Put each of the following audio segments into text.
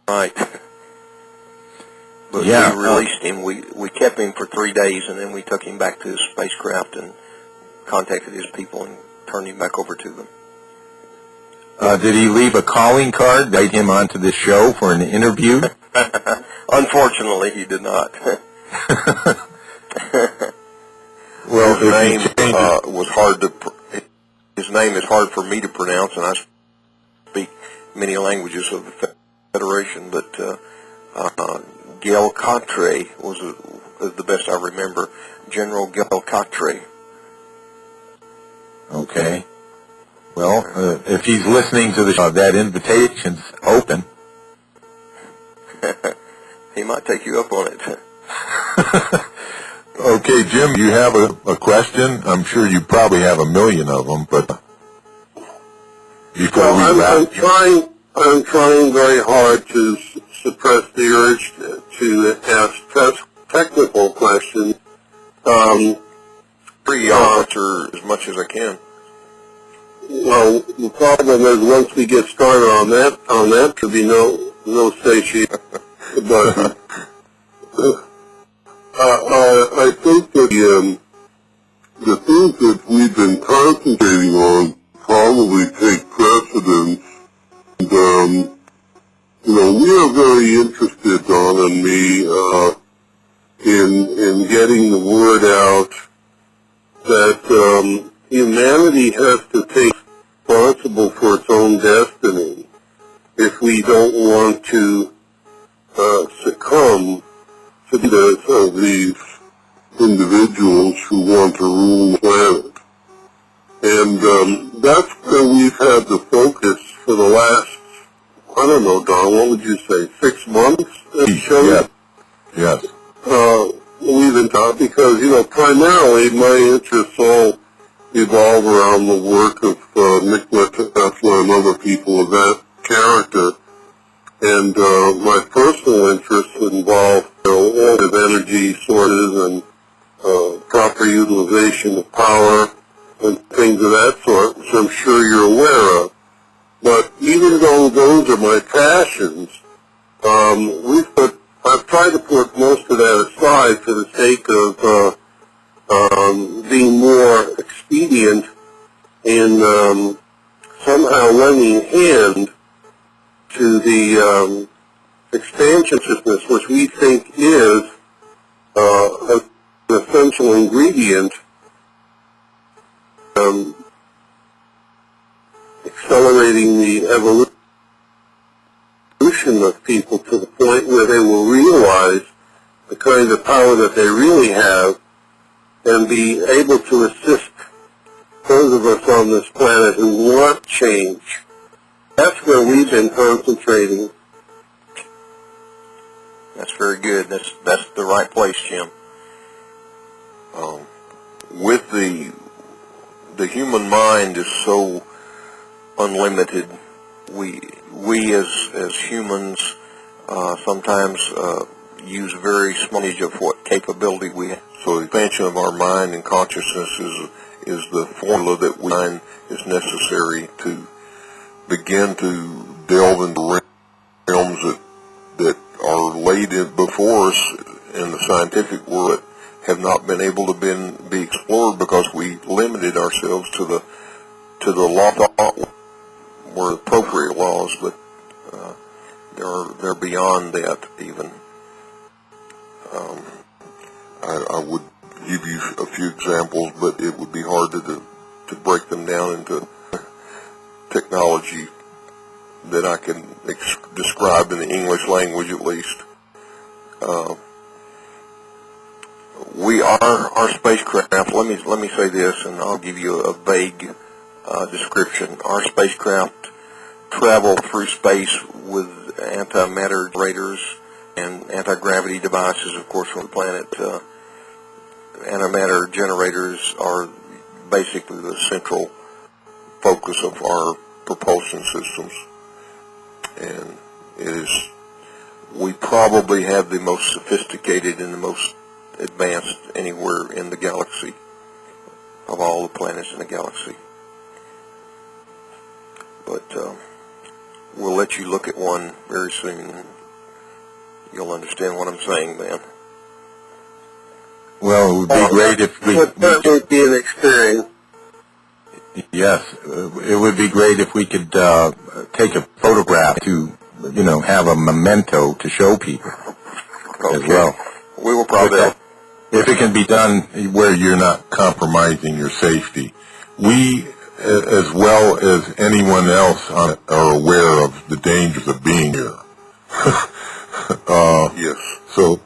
Right. But Yeah, we released him. We kept him for 3 days, and then we took him back to his spacecraft and contacted his people and turned him back over to them. Did he leave a calling card, invite him onto the show for an interview? Unfortunately, he did not. Well, his name was hard to. His name is hard for me to pronounce, and I speak many languages of the Federation. But Gelkatre was the best I remember. General Gelkatre. Okay. Well, if he's listening to the show, that invitation's open. He might take you up on it. Okay, Jim, you have a question? I'm sure you probably have a million of them, but before we wrap... I'm trying very hard to suppress the urge to ask technical questions. I'll answer as much as I can. Well, the problem is once we get started on that, there'll be no satiation. But I think that the things that we've been concentrating on probably take precedence. And, we are very interested, Don and me, in getting the word out that humanity has to take responsible for its own destiny if we don't want to succumb to these individuals who want to rule the planet. And that's where we've had the focus for the last, I don't know, Don, what would you say, 6 months? Yes. We've been taught because, primarily my interests all evolve around the work of Nicholas Tesla and other people of that character. And my personal interests involve all of energy sources and proper utilization of power and things of that sort, which I'm sure you're aware of. But even though those are my passions, I've tried to put most of that aside for the sake of being more expedient in somehow lending hand to the expansion consciousness, which we think is an essential ingredient accelerating the evolution of people to the point where they will realize the kind of power that they really have and be able to assist those of us on this planet who want change. That's where we've been concentrating. That's very good. That's the right place, Jim. With the human mind is so unlimited. We as humans sometimes use very small percentage of what capability we have. So the expansion of our mind and consciousness is the formula that we find is necessary to begin to delve into realms that are laid before us in the scientific world that have not been able to be explored because we limited ourselves to the law thought were appropriate laws, but they're beyond that even. I would give you a few examples, but it would be hard to break them down into technology that I can describe in the English language at least. Our spacecraft, let me say this, and I'll give you a vague description. Our spacecraft travel through space with antimatter generators and anti-gravity devices, of course, from the planet. Antimatter generators are basically the central focus of our propulsion systems. And we probably have the most sophisticated and the most advanced anywhere in the galaxy, of all the planets in the galaxy. But we'll let you look at one very soon. You'll understand what I'm saying then. Well, it would be great if we That would be an experience. yes, it would be great if we could take a photograph to, have a memento to show people as well. We will probably... If it can be done where you're not compromising your safety. We, as well as anyone else, are aware of the dangers of being here. Yes. So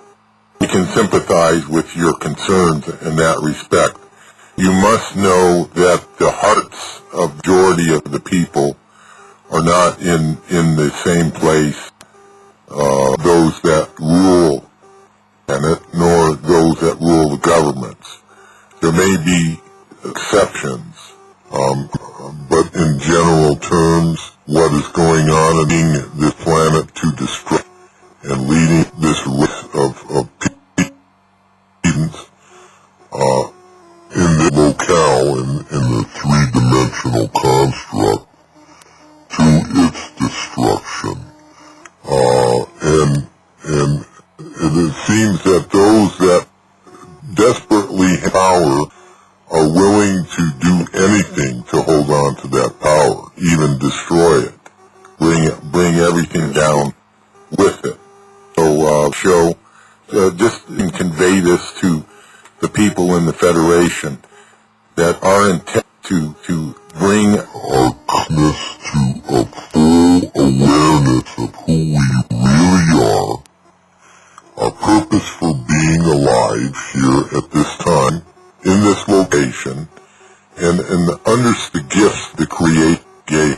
we can sympathize with your concerns in that respect. You must know that the hearts of majority of the people are not in the same place, those that rule it, nor those that rule the governments. There may be exceptions, but in general terms, what is going on in leading this planet to destruction and leading this race of students in the locale, in the three-dimensional construct, to its destruction. And it seems that those that desperately have power are willing to do anything to hold on to that power, even destroy it, bring everything down with it. So, just convey this to the people in the Federation that our intent to bring our consciousness to a full awareness of who we really are, our purpose for being alive here at this time, in this location, and the gifts that create gay.